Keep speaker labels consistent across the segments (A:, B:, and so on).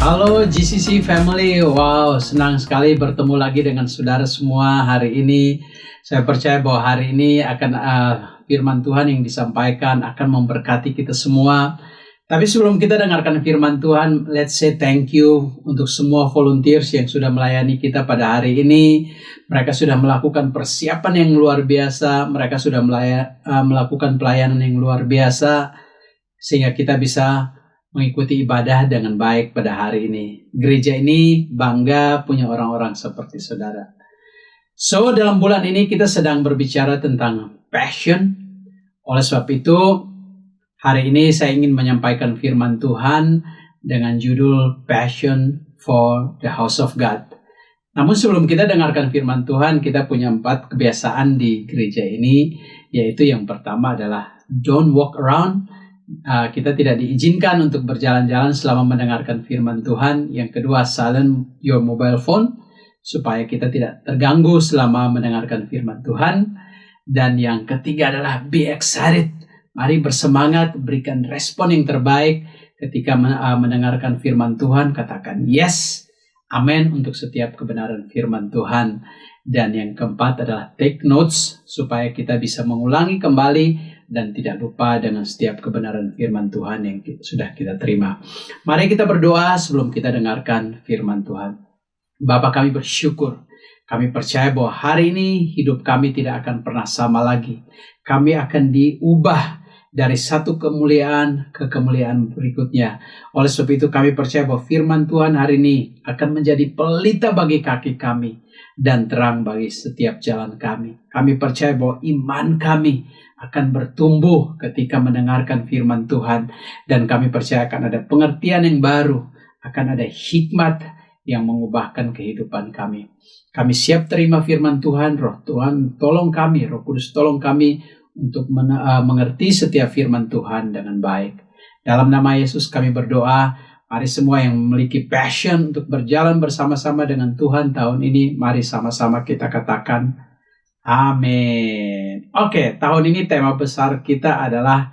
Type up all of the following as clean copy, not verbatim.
A: Halo GCC Family, wow senang sekali bertemu lagi dengan saudara semua hari ini. Saya percaya bahwa hari ini akan firman Tuhan yang disampaikan akan memberkati kita semua. Tapi sebelum kita dengarkan firman Tuhan, let's say thank you untuk semua volunteers yang sudah melayani kita pada hari ini. Mereka sudah melakukan persiapan yang luar biasa, mereka sudah melakukan pelayanan yang luar biasa, sehingga kita bisa mengikuti ibadah dengan baik pada hari ini. Gereja ini bangga punya orang-orang seperti saudara. So, dalam bulan ini kita sedang berbicara tentang passion. Oleh sebab itu, hari ini saya ingin menyampaikan firman Tuhan dengan judul Passion for the House of God. Namun sebelum kita dengarkan firman Tuhan, kita punya 4 kebiasaan di gereja ini, yaitu yang pertama adalah don't walk around. Kita tidak diizinkan untuk berjalan-jalan selama mendengarkan firman Tuhan. Yang kedua, silent your mobile phone, supaya kita tidak terganggu selama mendengarkan firman Tuhan. Dan yang ketiga adalah be excited. Mari bersemangat, berikan respon yang terbaik ketika mendengarkan firman Tuhan. Katakan yes, amin untuk setiap kebenaran firman Tuhan. Dan yang keempat adalah take notes, supaya kita bisa mengulangi kembali dan tidak lupa dengan setiap kebenaran firman Tuhan yang sudah kita terima. Mari kita berdoa sebelum kita dengarkan firman Tuhan. Bapa, kami bersyukur. Kami percaya bahwa hari ini hidup kami tidak akan pernah sama lagi. Kami akan diubah dari satu kemuliaan ke kemuliaan berikutnya. Oleh sebab itu kami percaya bahwa firman Tuhan hari ini akan menjadi pelita bagi kaki kami dan terang bagi setiap jalan kami. Kami percaya bahwa iman kami akan bertumbuh ketika mendengarkan firman Tuhan. Dan kami percaya akan ada pengertian yang baru, akan ada hikmat yang mengubahkan kehidupan kami. Kami siap terima firman Tuhan. Roh Tuhan tolong kami, Roh Kudus tolong kami untuk mengerti setiap firman Tuhan dengan baik. Dalam nama Yesus kami berdoa. Mari semua yang memiliki passion untuk berjalan bersama-sama dengan Tuhan tahun ini, mari sama-sama kita katakan amin. Oke, tahun ini tema besar kita adalah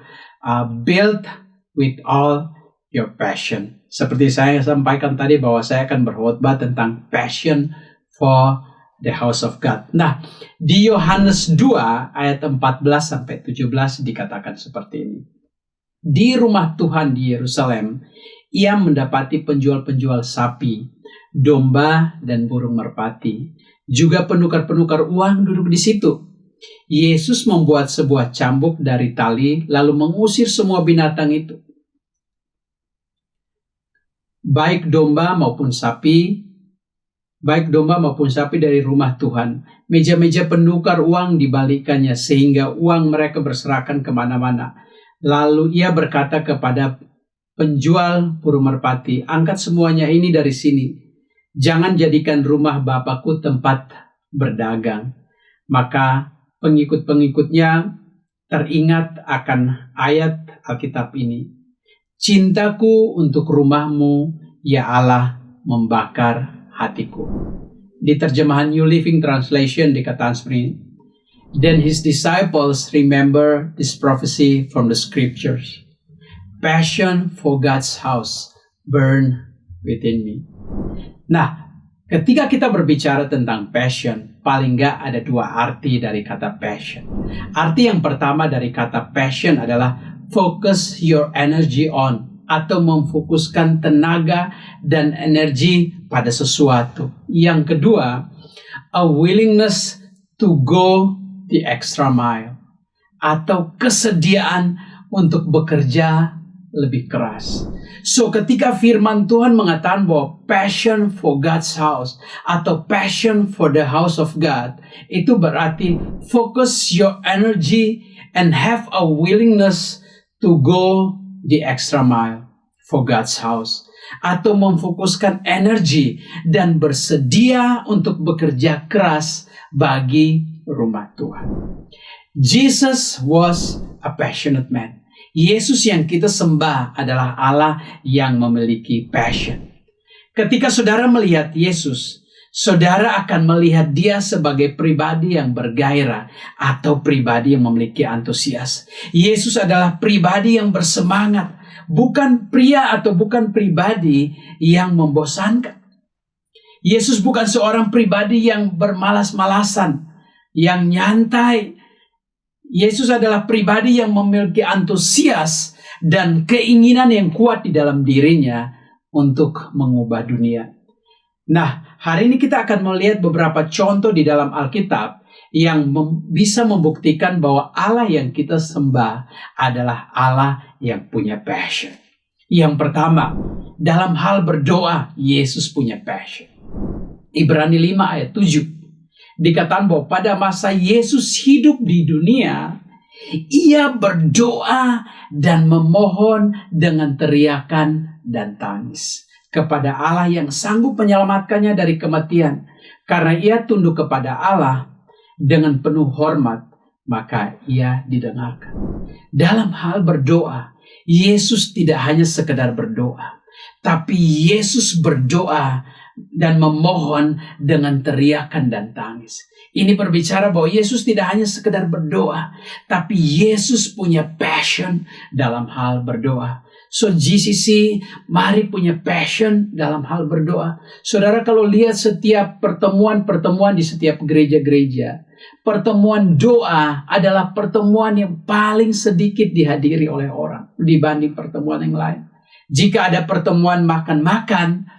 A: build with all your passion. Seperti saya sampaikan tadi bahwa saya akan berkhotbah tentang passion for the house of God. Nah, di Yohanes 2 ayat 14-17 dikatakan seperti ini. Di rumah Tuhan di Yerusalem, ia mendapati penjual-penjual sapi, domba, dan burung merpati. Juga penukar-penukar uang duduk di situ. Yesus membuat sebuah cambuk dari tali, lalu mengusir semua binatang itu, baik domba maupun sapi dari rumah Tuhan. Meja-meja penukar uang dibalikkannya, sehingga uang mereka berserakan kemana-mana. Lalu ia berkata kepada penjual burung merpati, angkat semuanya ini dari sini. Jangan jadikan rumah Bapakku tempat berdagang. Maka pengikut-pengikutnya teringat akan ayat Alkitab ini. Cintaku untuk rumahmu, ya Allah, membakar hatiku. Di terjemahan New Living Translation dikatakan seperti ini. Then his disciples remember this prophecy from the scriptures. Passion for God's house burn within me. Nah, ketika kita berbicara tentang passion, paling nggak ada 2 arti dari kata passion. Arti yang pertama dari kata passion adalah focus your energy on, atau memfokuskan tenaga dan energi pada sesuatu. Yang kedua, a willingness to go the extra mile, atau kesediaan untuk bekerja lebih keras. So, ketika firman Tuhan mengatakan bahwa passion for God's house atau passion for the house of God, itu berarti focus your energy and have a willingness to go the extra mile for God's house, atau memfokuskan energi dan bersedia untuk bekerja keras bagi rumah Tuhan. Jesus was a passionate man. Yesus yang kita sembah adalah Allah yang memiliki passion. Ketika saudara melihat Yesus, saudara akan melihat dia sebagai pribadi yang bergairah atau pribadi yang memiliki antusias. Yesus adalah pribadi yang bersemangat, bukan pria atau bukan pribadi yang membosankan. Yesus bukan seorang pribadi yang bermalas-malasan, yang nyantai. Yesus adalah pribadi yang memiliki antusias dan keinginan yang kuat di dalam dirinya untuk mengubah dunia. Nah, hari ini kita akan melihat beberapa contoh di dalam Alkitab yang bisa membuktikan bahwa Allah yang kita sembah adalah Allah yang punya passion. Yang pertama, dalam hal berdoa, Yesus punya passion. Ibrani 5 ayat 7 dikatakan bahwa pada masa Yesus hidup di dunia, ia berdoa dan memohon dengan teriakan dan tangis kepada Allah yang sanggup menyelamatkannya dari kematian. Karena ia tunduk kepada Allah dengan penuh hormat, maka ia didengarkan. Dalam hal berdoa, Yesus tidak hanya sekedar berdoa, tapi Yesus berdoa dan memohon dengan teriakan dan tangis. Ini berbicara bahwa Yesus tidak hanya sekedar berdoa, tapi Yesus punya passion dalam hal berdoa. So GCC, mari punya passion dalam hal berdoa. Saudara, kalau lihat setiap pertemuan-pertemuan di setiap gereja-gereja, pertemuan doa adalah pertemuan yang paling sedikit dihadiri oleh orang dibanding pertemuan yang lain. Jika ada pertemuan makan-makan,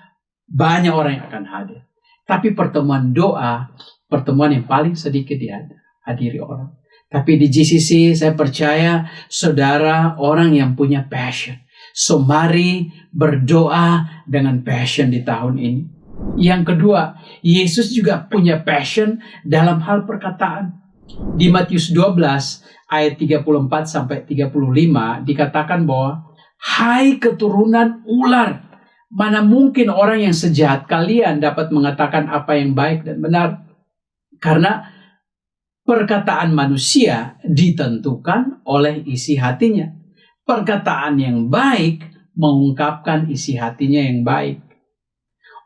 A: banyak orang yang akan hadir. Tapi pertemuan doa, pertemuan yang paling sedikit dihadiri orang. Tapi di GCC, saya percaya saudara orang yang punya passion. So mari berdoa dengan passion di tahun ini. Yang kedua, Yesus juga punya passion dalam hal perkataan. Di Matius 12 ayat 34 sampai 35 dikatakan bahwa, hai keturunan ular, mana mungkin orang yang sejahat kalian dapat mengatakan apa yang baik dan benar? Karena perkataan manusia ditentukan oleh isi hatinya. Perkataan yang baik mengungkapkan isi hatinya yang baik.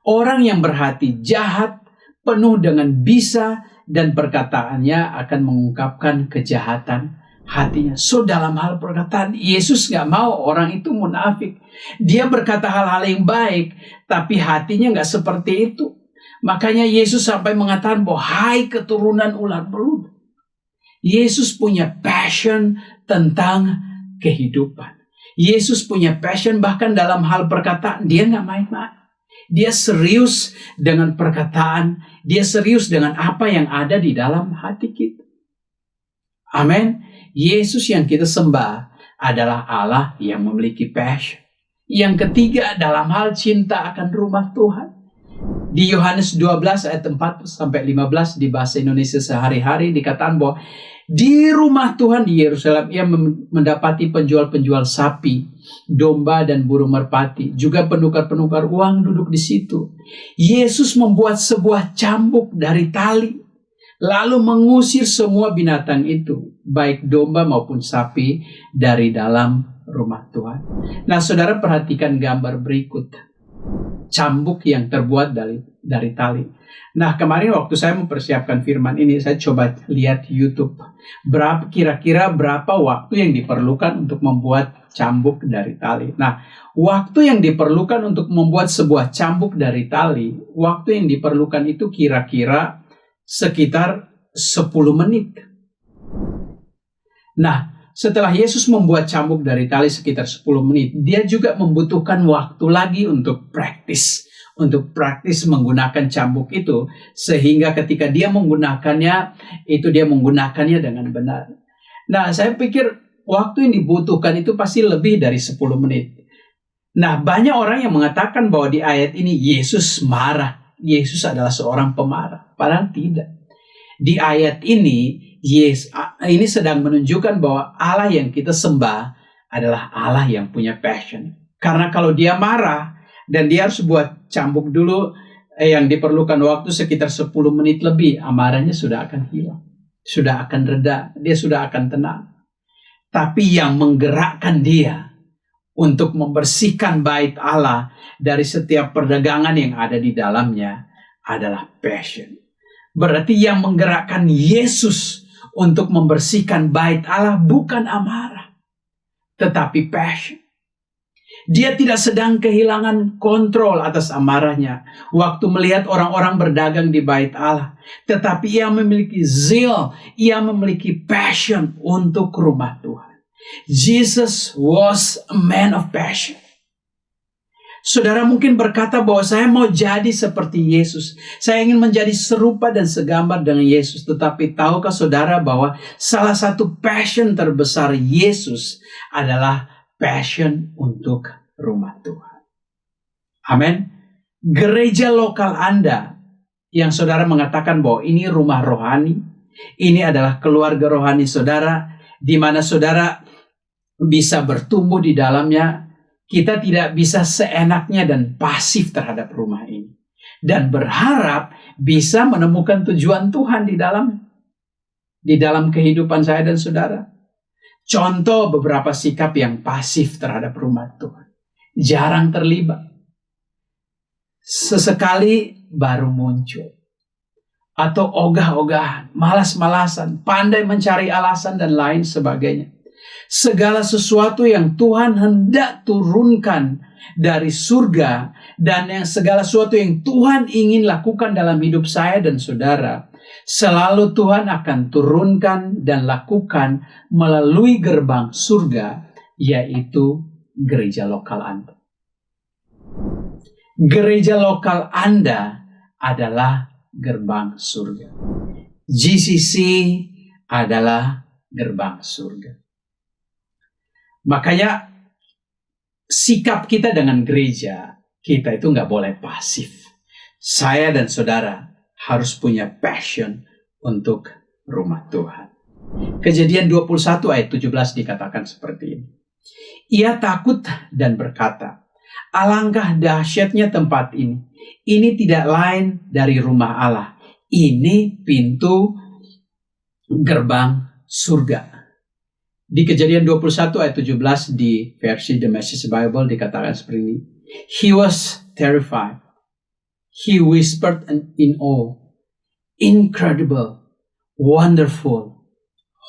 A: Orang yang berhati jahat, penuh dengan bisa, dan perkataannya akan mengungkapkan kejahatan hatinya. So dalam hal perkataan, Yesus gak mau orang itu munafik. Dia berkata hal-hal yang baik, tapi hatinya gak seperti itu. Makanya Yesus sampai mengatakan bahwa, hai keturunan ular beludak. Yesus punya passion tentang kehidupan. Yesus punya passion bahkan dalam hal perkataan. Dia gak main-main. Dia serius dengan perkataan. Dia serius dengan apa yang ada di dalam hati kita. Amin. Yesus yang kita sembah adalah Allah yang memiliki passion. Yang ketiga, dalam hal cinta akan rumah Tuhan. Di Yohanes 12 ayat 4 sampai 15 di bahasa Indonesia sehari-hari dikatakan bahwa di rumah Tuhan di Yerusalem ia mendapati penjual-penjual sapi, domba dan burung merpati, juga penukar-penukar uang duduk di situ. Yesus membuat sebuah cambuk dari tali, lalu mengusir semua binatang itu, baik domba maupun sapi, dari dalam rumah Tuhan. Nah, saudara perhatikan gambar berikut. Cambuk yang terbuat dari tali. Nah, kemarin waktu saya mempersiapkan firman ini, saya coba lihat YouTube. Kira-kira berapa waktu yang diperlukan untuk membuat cambuk dari tali. Nah, waktu yang diperlukan untuk membuat sebuah cambuk dari tali, waktu yang diperlukan itu kira-kira sekitar 10 menit. Nah, setelah Yesus membuat cambuk dari tali sekitar 10 menit, dia juga membutuhkan waktu lagi untuk praktis menggunakan cambuk itu, sehingga ketika dia menggunakannya, dia menggunakannya dengan benar. Nah, saya pikir waktu yang dibutuhkan itu pasti lebih dari 10 menit. Nah, banyak orang yang mengatakan bahwa di ayat ini Yesus marah. Yesus adalah seorang pemarah. Padahal tidak. Di ayat ini, ini sedang menunjukkan bahwa Allah yang kita sembah adalah Allah yang punya passion. Karena kalau dia marah, dan dia harus buat cambuk dulu, yang diperlukan waktu sekitar 10 menit lebih, amarahnya sudah akan hilang. Sudah akan reda, dia sudah akan tenang. Tapi yang menggerakkan dia untuk membersihkan bait Allah dari setiap perdagangan yang ada di dalamnya adalah passion. Berarti yang menggerakkan Yesus untuk membersihkan bait Allah bukan amarah, tetapi passion. Dia tidak sedang kehilangan kontrol atas amarahnya waktu melihat orang-orang berdagang di bait Allah. Tetapi ia memiliki zeal, ia memiliki passion untuk rumah Tuhan. Jesus was a man of passion. Saudara mungkin berkata bahwa saya mau jadi seperti Yesus. Saya ingin menjadi serupa dan segambar dengan Yesus. Tetapi tahukah saudara bahwa salah satu passion terbesar Yesus adalah passion untuk rumah Tuhan. Amin. Gereja lokal Anda yang saudara mengatakan bahwa ini rumah rohani, ini adalah keluarga rohani saudara, di mana saudara bisa bertumbuh di dalamnya. Kita tidak bisa seenaknya dan pasif terhadap rumah ini. Dan berharap bisa menemukan tujuan Tuhan di dalam kehidupan saya dan saudara. Contoh beberapa sikap yang pasif terhadap rumah Tuhan. Jarang terlibat. Sesekali baru muncul. Atau ogah-ogahan, malas-malasan, pandai mencari alasan dan lain sebagainya. Segala sesuatu yang Tuhan hendak turunkan dari surga dan yang segala sesuatu yang Tuhan ingin lakukan dalam hidup saya dan saudara, selalu Tuhan akan turunkan dan lakukan melalui gerbang surga, yaitu gereja lokal Anda. Gereja lokal Anda adalah gerbang surga. GCC adalah gerbang surga. Makanya sikap kita dengan gereja, kita itu nggak boleh pasif. Saya dan saudara harus punya passion untuk rumah Tuhan. Kejadian 21 ayat 17 dikatakan seperti ini. Ia takut dan berkata, alangkah dahsyatnya tempat ini. Ini tidak lain dari rumah Allah. Ini pintu gerbang surga. Di Kejadian 21 ayat 17 di versi The Message Bible dikatakan seperti ini. He was terrified. He whispered in awe. Incredible, wonderful,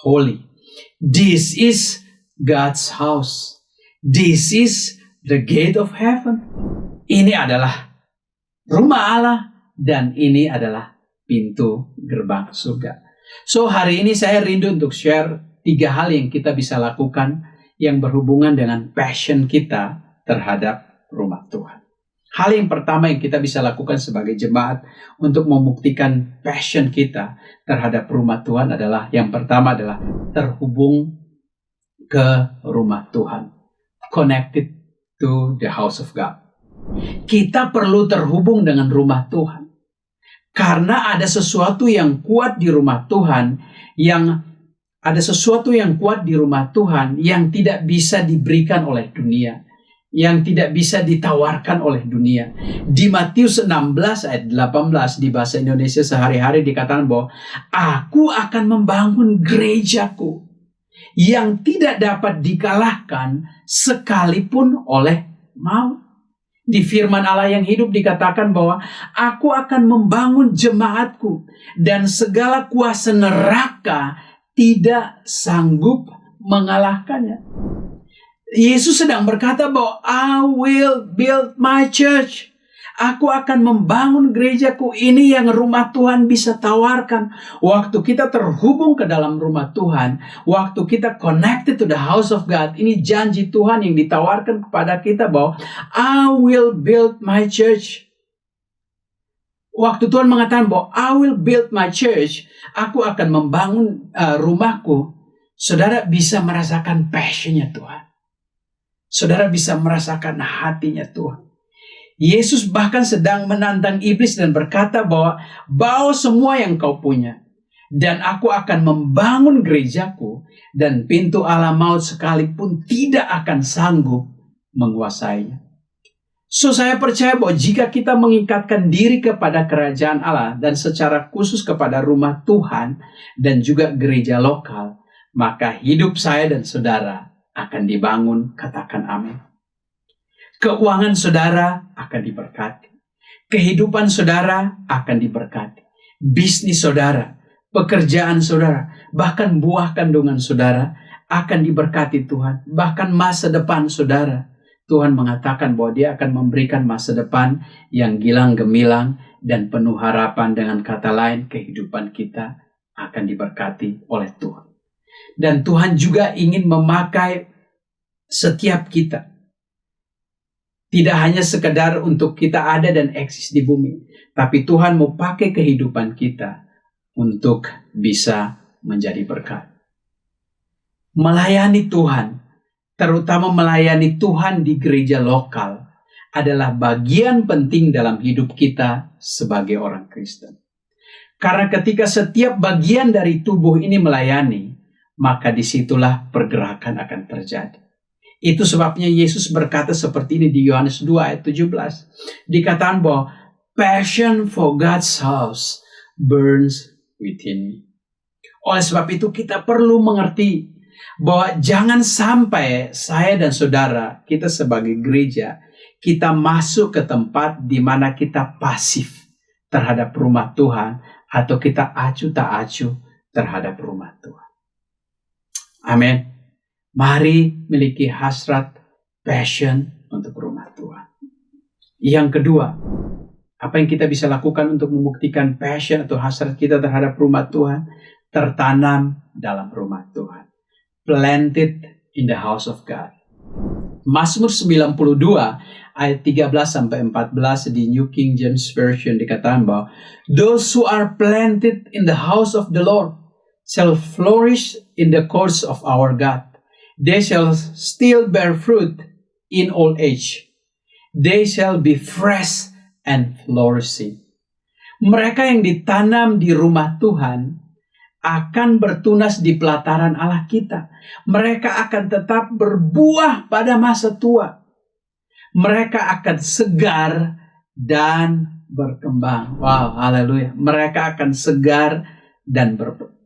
A: holy. This is God's house. This is the gate of heaven. Ini adalah rumah Allah dan ini adalah pintu gerbang surga. So hari ini saya rindu untuk share 3 hal yang kita bisa lakukan yang berhubungan dengan passion kita terhadap rumah Tuhan. Hal yang pertama yang kita bisa lakukan sebagai jemaat untuk membuktikan passion kita terhadap rumah Tuhan adalah, yang pertama adalah terhubung ke rumah Tuhan. Connected to the house of God. Kita perlu terhubung dengan rumah Tuhan. Karena ada sesuatu yang kuat di rumah Tuhan yang tidak bisa diberikan oleh dunia, yang tidak bisa ditawarkan oleh dunia. Di Matius 16 ayat 18 di bahasa Indonesia sehari-hari dikatakan bahwa aku akan membangun gerejaku yang tidak dapat dikalahkan sekalipun oleh maut. Di firman Allah yang hidup dikatakan bahwa aku akan membangun jemaatku dan segala kuasa neraka tidak sanggup mengalahkannya. Yesus sedang berkata bahwa I will build my church. Aku akan membangun gerejaku. Ini yang rumah Tuhan bisa tawarkan. Waktu kita terhubung ke dalam rumah Tuhan, waktu kita connected to the house of God, ini janji Tuhan yang ditawarkan kepada kita bahwa I will build my church. Waktu Tuhan mengatakan bahwa I will build my church, aku akan membangun rumahku, saudara bisa merasakan passionnya Tuhan. Saudara bisa merasakan hatinya Tuhan. Yesus bahkan sedang menantang iblis dan berkata bahwa bawa semua yang kau punya dan aku akan membangun gerejaku dan pintu alam maut sekalipun tidak akan sanggup menguasainya. So saya percaya bahwa jika kita mengikatkan diri kepada kerajaan Allah dan secara khusus kepada rumah Tuhan dan juga gereja lokal, maka hidup saya dan saudara akan dibangun. Katakan amin. Keuangan saudara akan diberkati. Kehidupan saudara akan diberkati. Bisnis saudara, pekerjaan saudara, bahkan buah kandungan saudara akan diberkati Tuhan. Bahkan masa depan saudara Tuhan mengatakan bahwa Dia akan memberikan masa depan yang gilang gemilang dan penuh harapan. Dengan kata lain, kehidupan kita akan diberkati oleh Tuhan. Dan Tuhan juga ingin memakai setiap kita. Tidak hanya sekedar untuk kita ada dan eksis di bumi, tapi Tuhan mau pakai kehidupan kita untuk bisa menjadi berkat. Melayani Tuhan, terutama melayani Tuhan di gereja lokal, adalah bagian penting dalam hidup kita sebagai orang Kristen. Karena ketika setiap bagian dari tubuh ini melayani, maka disitulah pergerakan akan terjadi. Itu sebabnya Yesus berkata seperti ini di Yohanes 2 ayat 17. Dikatakan bahwa passion for God's house burns within me. Oleh sebab itu kita perlu mengerti bahwa jangan sampai saya dan saudara, kita sebagai gereja, kita masuk ke tempat di mana kita pasif terhadap rumah Tuhan, atau kita acuh tak acuh terhadap rumah Tuhan. Amin. Mari miliki hasrat, passion untuk rumah Tuhan. Yang kedua, apa yang kita bisa lakukan untuk membuktikan passion atau hasrat kita terhadap rumah Tuhan? Tertanam dalam rumah Tuhan. Planted in the house of God. Mazmur 92 ayat 13-14 di New King James Version dikatakan bahwa those who are planted in the house of the Lord shall flourish in the courts of our God. They shall still bear fruit in old age. They shall be fresh and flourishing. Mereka yang ditanam di rumah Tuhan akan bertunas di pelataran Allah kita. Mereka akan tetap berbuah pada masa tua. Mereka akan segar dan berkembang. Wow, haleluya. Mereka akan segar dan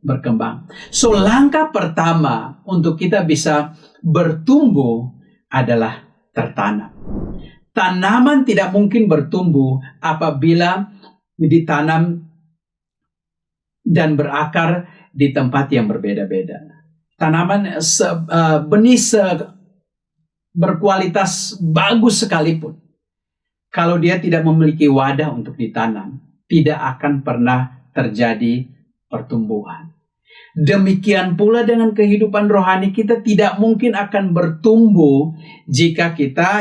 A: berkembang. So, langkah pertama untuk kita bisa bertumbuh adalah tertanam. Tanaman tidak mungkin bertumbuh apabila ditanam dan berakar di tempat yang berbeda-beda. Tanaman benih berkualitas bagus sekalipun, kalau dia tidak memiliki wadah untuk ditanam, tidak akan pernah terjadi pertumbuhan. Demikian pula dengan kehidupan rohani kita tidak mungkin akan bertumbuh jika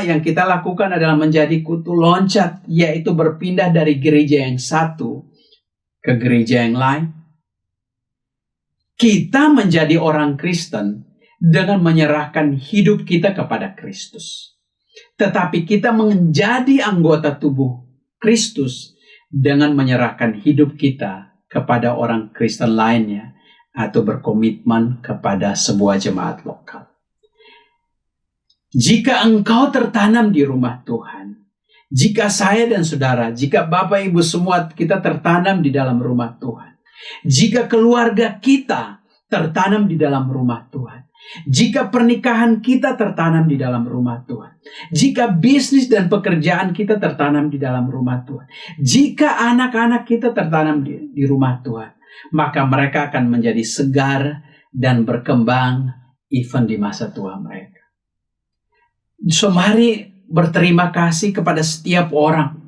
A: yang kita lakukan adalah menjadi kutu loncat, yaitu berpindah dari gereja yang satu ke gereja yang lain. Kita menjadi orang Kristen dengan menyerahkan hidup kita kepada Kristus. Tetapi kita menjadi anggota tubuh Kristus dengan menyerahkan hidup kita kepada orang Kristen lainnya atau berkomitmen kepada sebuah jemaat lokal. Jika engkau tertanam di rumah Tuhan, jika saya dan saudara, jika Bapak Ibu semua kita tertanam di dalam rumah Tuhan, jika keluarga kita tertanam di dalam rumah Tuhan, jika pernikahan kita tertanam di dalam rumah Tuhan, jika bisnis dan pekerjaan kita tertanam di dalam rumah Tuhan, jika anak-anak kita tertanam di rumah Tuhan, maka mereka akan menjadi segar dan berkembang even di masa tua mereka. So, mari berterima kasih kepada setiap orang,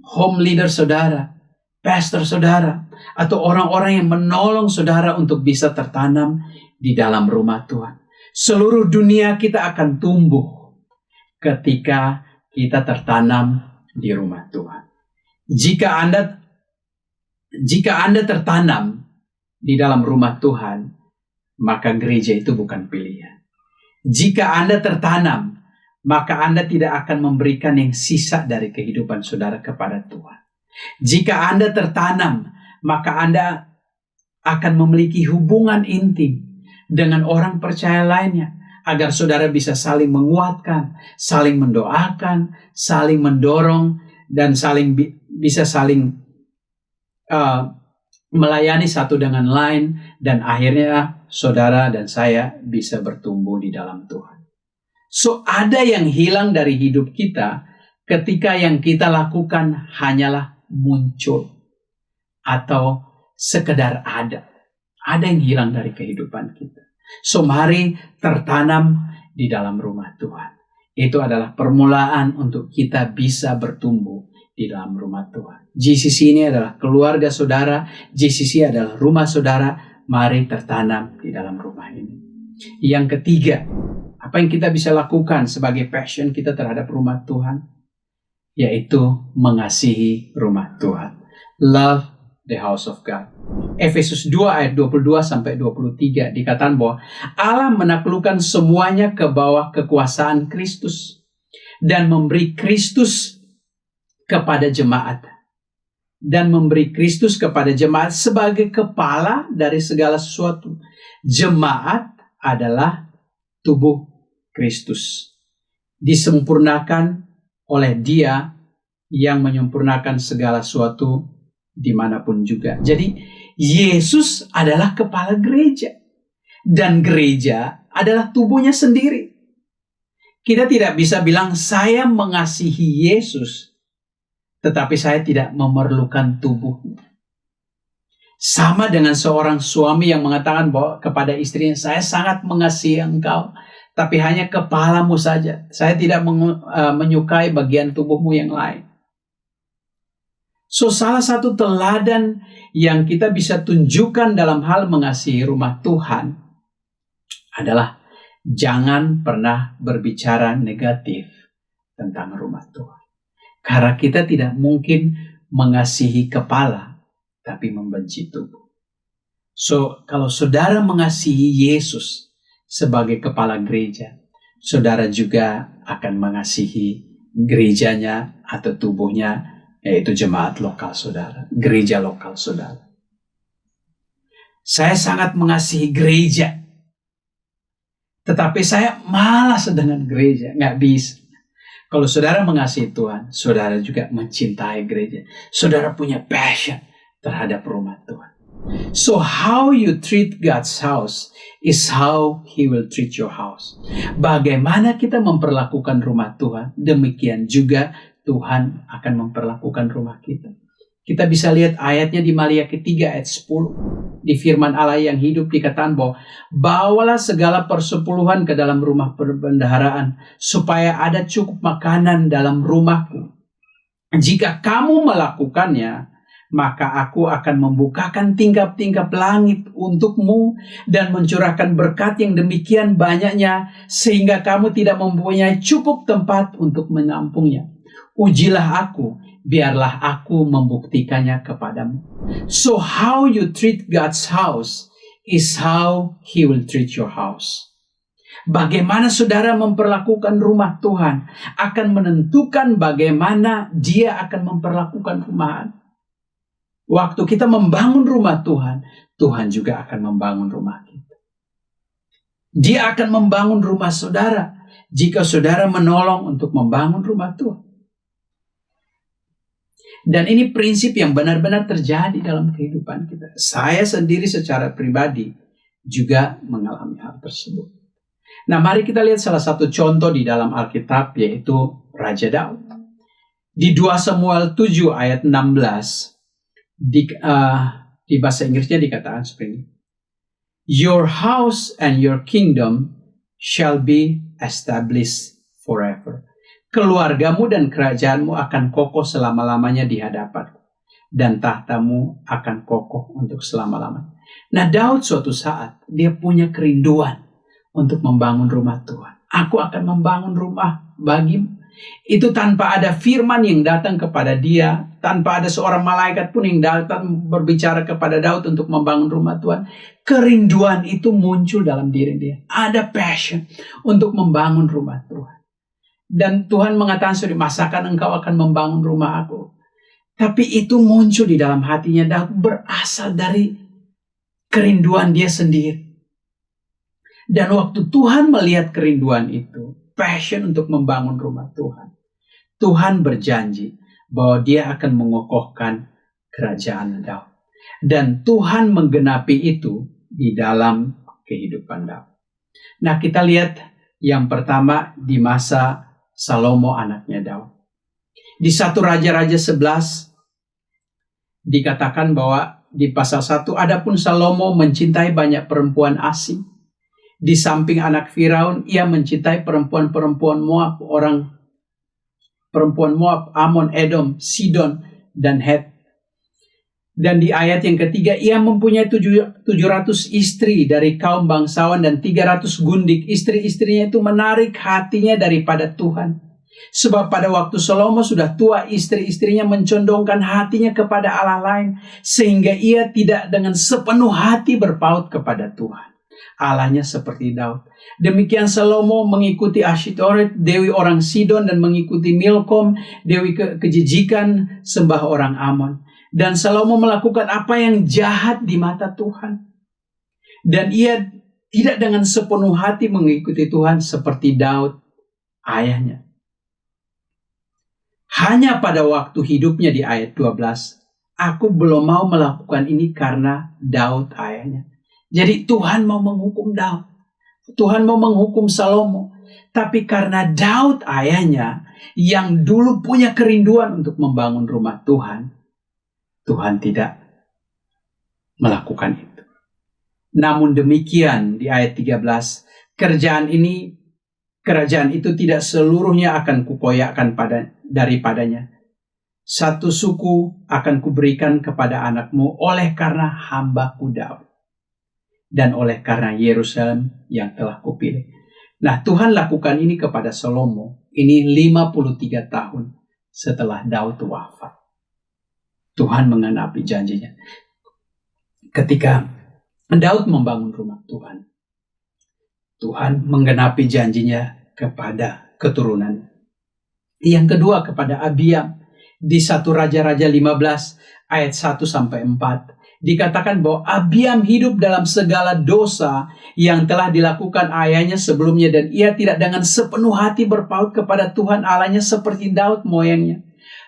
A: home leader saudara, pastor saudara, atau orang-orang yang menolong saudara untuk bisa tertanam di dalam rumah Tuhan. Seluruh dunia kita akan tumbuh ketika kita tertanam di rumah Tuhan. Jika Anda tertanam di dalam rumah Tuhan, maka gereja itu bukan pilihan. Jika Anda tertanam, maka Anda tidak akan memberikan yang sisa dari kehidupan saudara kepada Tuhan. Jika Anda tertanam, maka Anda akan memiliki hubungan intim dengan orang percaya lainnya, agar saudara bisa saling menguatkan, saling mendoakan, saling mendorong, dan bisa saling melayani satu dengan lain, dan akhirnya saudara dan saya bisa bertumbuh di dalam Tuhan. So, ada yang hilang dari hidup kita ketika yang kita lakukan hanyalah muncul atau sekedar ada. Ada yang hilang dari kehidupan kita. So, mari tertanam di dalam rumah Tuhan. Itu adalah permulaan untuk kita bisa bertumbuh di dalam rumah Tuhan. GCC ini adalah keluarga saudara, GCC adalah rumah saudara. Mari tertanam di dalam rumah ini. Yang ketiga, apa yang kita bisa lakukan sebagai passion kita terhadap rumah Tuhan? Yaitu mengasihi rumah Tuhan. Love the house of God. Efesus 2 ayat 22-23 dikatakan bahwa Allah menaklukkan semuanya ke bawah kekuasaan Kristus dan memberi Kristus kepada jemaat. Dan memberi Kristus kepada jemaat sebagai kepala dari segala sesuatu. Jemaat adalah tubuh Kristus. Disempurnakan oleh Dia yang menyempurnakan segala sesuatu dimanapun juga. Jadi Yesus adalah kepala gereja. Dan gereja adalah tubuhnya sendiri. Kita tidak bisa bilang saya mengasihi Yesus, tetapi saya tidak memerlukan tubuhnya. Sama dengan seorang suami yang mengatakan bahwa kepada istrinya, saya sangat mengasihi engkau, tapi hanya kepalamu saja. Saya tidak menyukai bagian tubuhmu yang lain. So, salah satu teladan yang kita bisa tunjukkan dalam hal mengasihi rumah Tuhan adalah jangan pernah berbicara negatif tentang rumah Tuhan. Karena kita tidak mungkin mengasihi kepala, tapi membenci tubuh. So, kalau saudara mengasihi Yesus sebagai kepala gereja, saudara juga akan mengasihi gerejanya atau tubuhnya, yaitu jemaat lokal saudara, gereja lokal saudara. Saya sangat mengasihi gereja, tetapi saya malas dengan gereja. Nggak bisa. Kalau saudara mengasihi Tuhan, saudara juga mencintai gereja. Saudara punya passion terhadap rumah Tuhan. So how you treat God's house is how He will treat your house. Bagaimana kita memperlakukan rumah Tuhan, demikian juga Tuhan akan memperlakukan rumah kita. Kita bisa lihat ayatnya di Maliaki 3 ayat 10. Di firman Allah yang hidup dikatakan bahwa bawalah segala persepuluhan ke dalam rumah perbendaharaan supaya ada cukup makanan dalam rumahku. Jika kamu melakukannya, maka aku akan membukakan tingkap-tingkap langit untukmu dan mencurahkan berkat yang demikian banyaknya sehingga kamu tidak mempunyai cukup tempat untuk menampungnya. Ujilah aku, biarlah aku membuktikannya kepadamu. So how you treat God's house is how He will treat your house. Bagaimana saudara memperlakukan rumah Tuhan akan menentukan bagaimana Dia akan memperlakukan rumah. Waktu kita membangun rumah Tuhan, Tuhan juga akan membangun rumah kita. Dia akan membangun rumah saudara jika saudara menolong untuk membangun rumah Tuhan. Dan ini prinsip yang benar-benar terjadi dalam kehidupan kita. Saya sendiri secara pribadi juga mengalami hal tersebut. Nah, mari kita lihat salah satu contoh di dalam Alkitab, yaitu Raja Daud. Di 2 Samuel 7 ayat 16, di bahasa Inggrisnya dikatakan seperti ini. Your house and your kingdom shall be established forever. Keluargamu dan kerajaanmu akan kokoh selama-lamanya di hadapanku. Dan tahtamu akan kokoh untuk selama-lamanya. Nah, Daud suatu saat, dia punya kerinduan untuk membangun rumah Tuhan. Aku akan membangun rumah bagimu. Itu tanpa ada firman yang datang kepada dia. Tanpa ada seorang malaikat pun yang datang berbicara kepada Daud untuk membangun rumah Tuhan. Kerinduan itu muncul dalam diri dia. Ada passion untuk membangun rumah Tuhan. Dan Tuhan mengatakan, masakan engkau akan membangun rumah aku. Tapi itu muncul di dalam hatinya Daud, berasal dari kerinduan dia sendiri. Dan waktu Tuhan melihat kerinduan itu, passion untuk membangun rumah Tuhan, Tuhan berjanji bahwa Dia akan mengokohkan kerajaan Daud. Dan Tuhan menggenapi itu di dalam kehidupan Daud. Nah, kita lihat yang pertama di masa Salomo anaknya Daud. Di 1 Raja-Raja 11 dikatakan bahwa di pasal 1, adapun Salomo mencintai banyak perempuan asing. Di samping anak Firaun, ia mencintai perempuan-perempuan Moab, perempuan Moab, Amon, Edom, Sidon, dan Het. Dan di ayat yang ketiga, ia mempunyai 700 istri dari kaum bangsawan dan 300 gundik. Istri-istrinya itu menarik hatinya daripada Tuhan. Sebab pada waktu Salomo sudah tua, istri-istrinya mencondongkan hatinya kepada Allah lain, sehingga ia tidak dengan sepenuh hati berpaut kepada Tuhan Allahnya seperti Daud. Demikian Salomo mengikuti Asyitoret, dewi orang Sidon, dan mengikuti Milkom, dewi kejijikan sembah orang Amon. Dan Salomo melakukan apa yang jahat di mata Tuhan. Dan ia tidak dengan sepenuh hati mengikuti Tuhan seperti Daud ayahnya. Hanya pada waktu hidupnya di ayat 12, aku belum mau melakukan ini karena Daud ayahnya. Jadi Tuhan mau menghukum Daud. Tuhan mau menghukum Salomo. Tapi karena Daud ayahnya yang dulu punya kerinduan untuk membangun rumah Tuhan, Tuhan tidak melakukan itu. Namun demikian di ayat 13, kerajaan itu tidak seluruhnya akan kukoyakkan daripadanya. Satu suku akan kuberikan kepada anakmu oleh karena hambaku Daud, dan oleh karena Yerusalem yang telah kupilih. Nah, Tuhan lakukan ini kepada Salomo. Ini 53 tahun setelah Daud wafat. Tuhan menggenapi janjinya. Ketika Daud membangun rumah Tuhan, Tuhan menggenapi janjinya kepada keturunan. Yang kedua kepada Abiam. Di 1 Raja-Raja 15 ayat 1-4. Dikatakan bahwa Abiam hidup dalam segala dosa yang telah dilakukan ayahnya sebelumnya, dan ia tidak dengan sepenuh hati berpaut kepada Tuhan Allahnya seperti Daud moyangnya.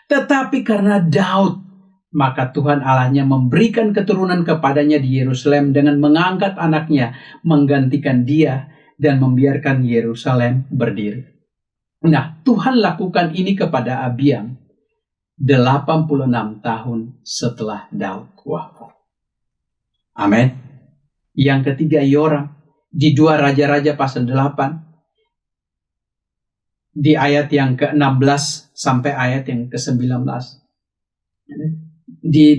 A: Tetapi karena Daud, maka Tuhan Allahnya memberikan keturunan kepadanya di Yerusalem dengan mengangkat anaknya menggantikan dia dan membiarkan Yerusalem berdiri. Nah, Tuhan lakukan ini kepada Abiam 86 tahun setelah Daud wafat. Amin. Yang ketiga Yoram di 2 Raja-Raja pasal 8 di ayat yang ke-16 sampai ayat yang ke-19.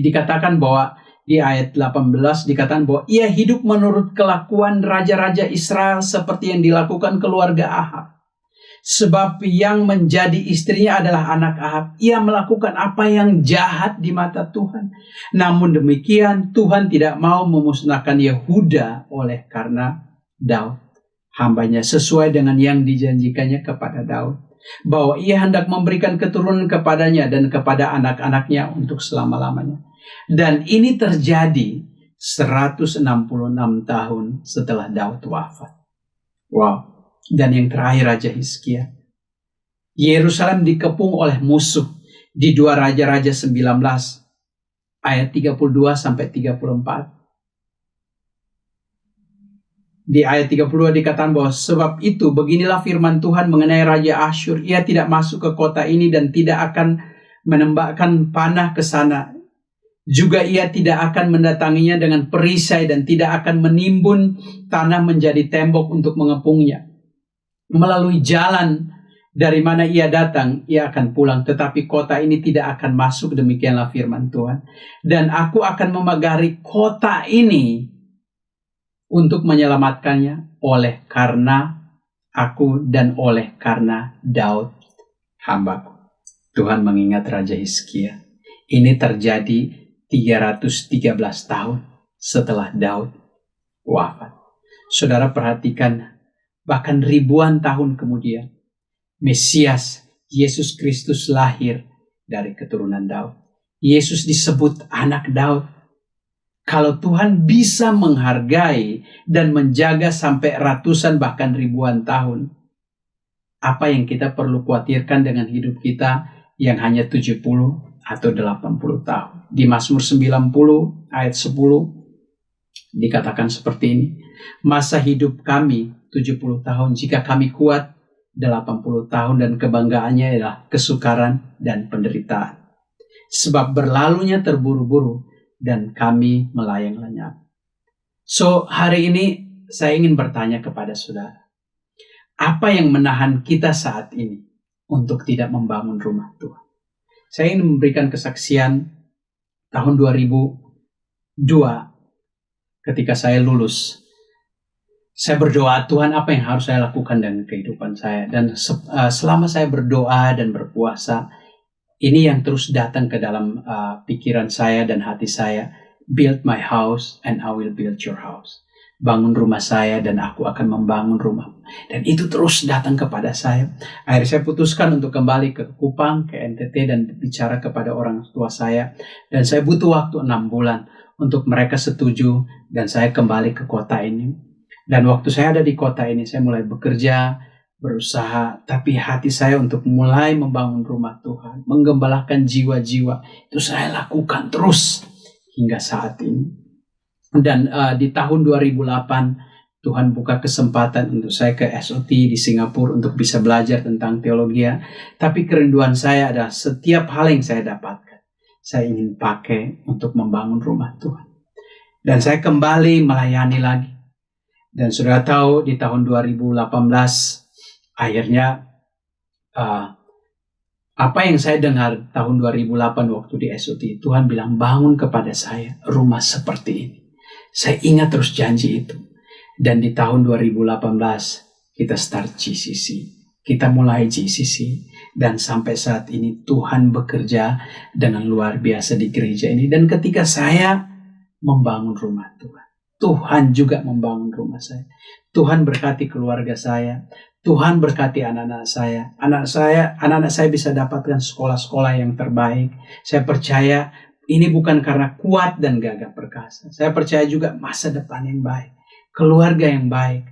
A: Dikatakan bahwa di ayat 18 dikatakan bahwa ia hidup menurut kelakuan raja-raja Israel seperti yang dilakukan keluarga Ahab. Sebab yang menjadi istrinya adalah anak Ahab. Ia melakukan apa yang jahat di mata Tuhan. Namun demikian Tuhan tidak mau memusnahkan Yehuda oleh karena Daud, hambanya, sesuai dengan yang dijanjikannya kepada Daud, bahwa ia hendak memberikan keturunan kepadanya dan kepada anak-anaknya untuk selama-lamanya. Dan ini terjadi 166 tahun setelah Daud wafat. Wow. Dan yang terakhir Raja Hizkia. Yerusalem dikepung oleh musuh di 2 Raja-Raja 19 ayat 32-34. Di ayat 32 dikatakan bahwa sebab itu beginilah firman Tuhan mengenai Raja Asyur. Ia tidak masuk ke kota ini dan tidak akan menembakkan panah ke sana. Juga ia tidak akan mendatanginya dengan perisai dan tidak akan menimbun tanah menjadi tembok untuk mengepungnya. Melalui jalan dari mana ia datang, ia akan pulang. Tetapi kota ini tidak akan masuk, demikianlah firman Tuhan. Dan aku akan memagari kota ini untuk menyelamatkannya oleh karena aku dan oleh karena Daud hambaku. Tuhan mengingat Raja Hizkia. Ini terjadi 313 tahun setelah Daud wafat. Saudara perhatikan, bahkan ribuan tahun kemudian, Mesias Yesus Kristus lahir dari keturunan Daud. Yesus disebut anak Daud. Kalau Tuhan bisa menghargai dan menjaga sampai ratusan bahkan ribuan tahun, apa yang kita perlu khawatirkan dengan hidup kita yang hanya 70 atau 80 tahun? Di Mazmur 90 ayat 10 dikatakan seperti ini. Masa hidup kami 70 tahun, jika kami kuat 80 tahun, dan kebanggaannya adalah kesukaran dan penderitaan. Sebab berlalunya terburu-buru dan kami melayang lenyap. So, hari ini saya ingin bertanya kepada saudara, apa yang menahan kita saat ini untuk tidak membangun rumah Tuhan? Saya ingin memberikan kesaksian tahun 2002 ketika saya lulus. Saya berdoa, Tuhan apa yang harus saya lakukan dengan kehidupan saya? Dan selama saya berdoa dan berpuasa, ini yang terus datang ke dalam pikiran saya dan hati saya. Build my house and I will build your house. Bangun rumah saya dan aku akan membangun rumah. Dan itu terus datang kepada saya. Akhirnya saya putuskan untuk kembali ke Kupang, ke NTT, dan bicara kepada orang tua saya. Dan saya butuh waktu 6 bulan untuk mereka setuju dan saya kembali ke kota ini. Dan waktu saya ada di kota ini, saya mulai bekerja, berusaha, tapi hati saya untuk mulai membangun rumah Tuhan, menggembalakan jiwa-jiwa, itu saya lakukan terus hingga saat ini. Dan di tahun 2008, Tuhan buka kesempatan untuk saya ke SOT di Singapura untuk bisa belajar tentang teologi. Tapi kerinduan saya adalah setiap hal yang saya dapatkan, saya ingin pakai untuk membangun rumah Tuhan. Dan saya kembali melayani lagi. Dan sudah tahu di tahun 2018, akhirnya apa yang saya dengar tahun 2008 waktu di SOT, Tuhan bilang bangun kepada saya rumah seperti ini. Saya ingat terus janji itu. Dan di tahun 2018 kita start GCC. Kita mulai GCC. Dan sampai saat ini Tuhan bekerja dengan luar biasa di gereja ini. Dan ketika saya membangun rumah Tuhan, Tuhan juga membangun rumah saya. Tuhan berkati keluarga saya. Tuhan berkati anak-anak saya. Anak-anak saya bisa dapatkan sekolah-sekolah yang terbaik. Saya percaya ini bukan karena kuat dan gagah perkasa. Saya percaya juga masa depan yang baik. Keluarga yang baik.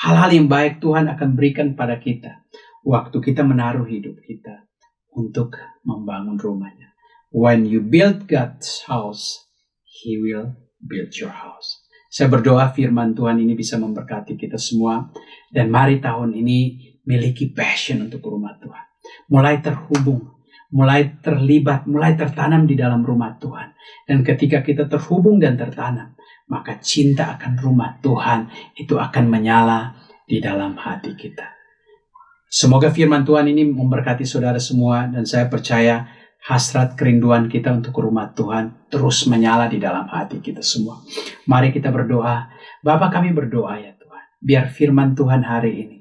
A: Hal-hal yang baik Tuhan akan berikan pada kita. Waktu kita menaruh hidup kita untuk membangun rumahnya. When you build God's house, He will build your house. Saya berdoa firman Tuhan ini bisa memberkati kita semua. Dan mari tahun ini miliki passion untuk rumah Tuhan. Mulai terhubung, mulai terlibat, mulai tertanam di dalam rumah Tuhan. Dan ketika kita terhubung dan tertanam, maka cinta akan rumah Tuhan itu akan menyala di dalam hati kita. Semoga firman Tuhan ini memberkati saudara semua. Dan saya percaya hasrat kerinduan kita untuk rumah Tuhan terus menyala di dalam hati kita semua. Mari kita berdoa. Bapa, kami berdoa ya Tuhan. Biar firman Tuhan hari ini,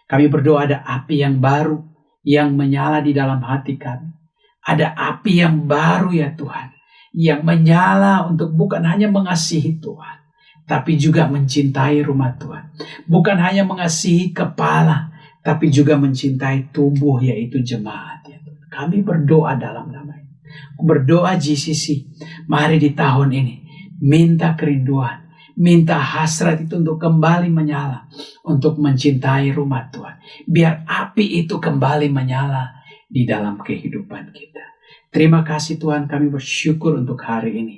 A: kami berdoa ada api yang baru yang menyala di dalam hati kami. Ada api yang baru ya Tuhan, yang menyala untuk bukan hanya mengasihi Tuhan, tapi juga mencintai rumah Tuhan. Bukan hanya mengasihi kepala, tapi juga mencintai tubuh, yaitu jemaat ya Tuhan. Kami berdoa dalam nama-Nya. Berdoa GCC, mari di tahun ini minta kerinduan, minta hasrat itu untuk kembali menyala, untuk mencintai rumah Tuhan. Biar api itu kembali menyala di dalam kehidupan kita. Terima kasih Tuhan, kami bersyukur untuk hari ini.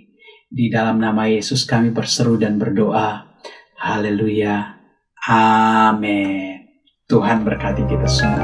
A: Di dalam nama Yesus kami berseru dan berdoa. Haleluya. Amin. Tuhan berkati kita semua.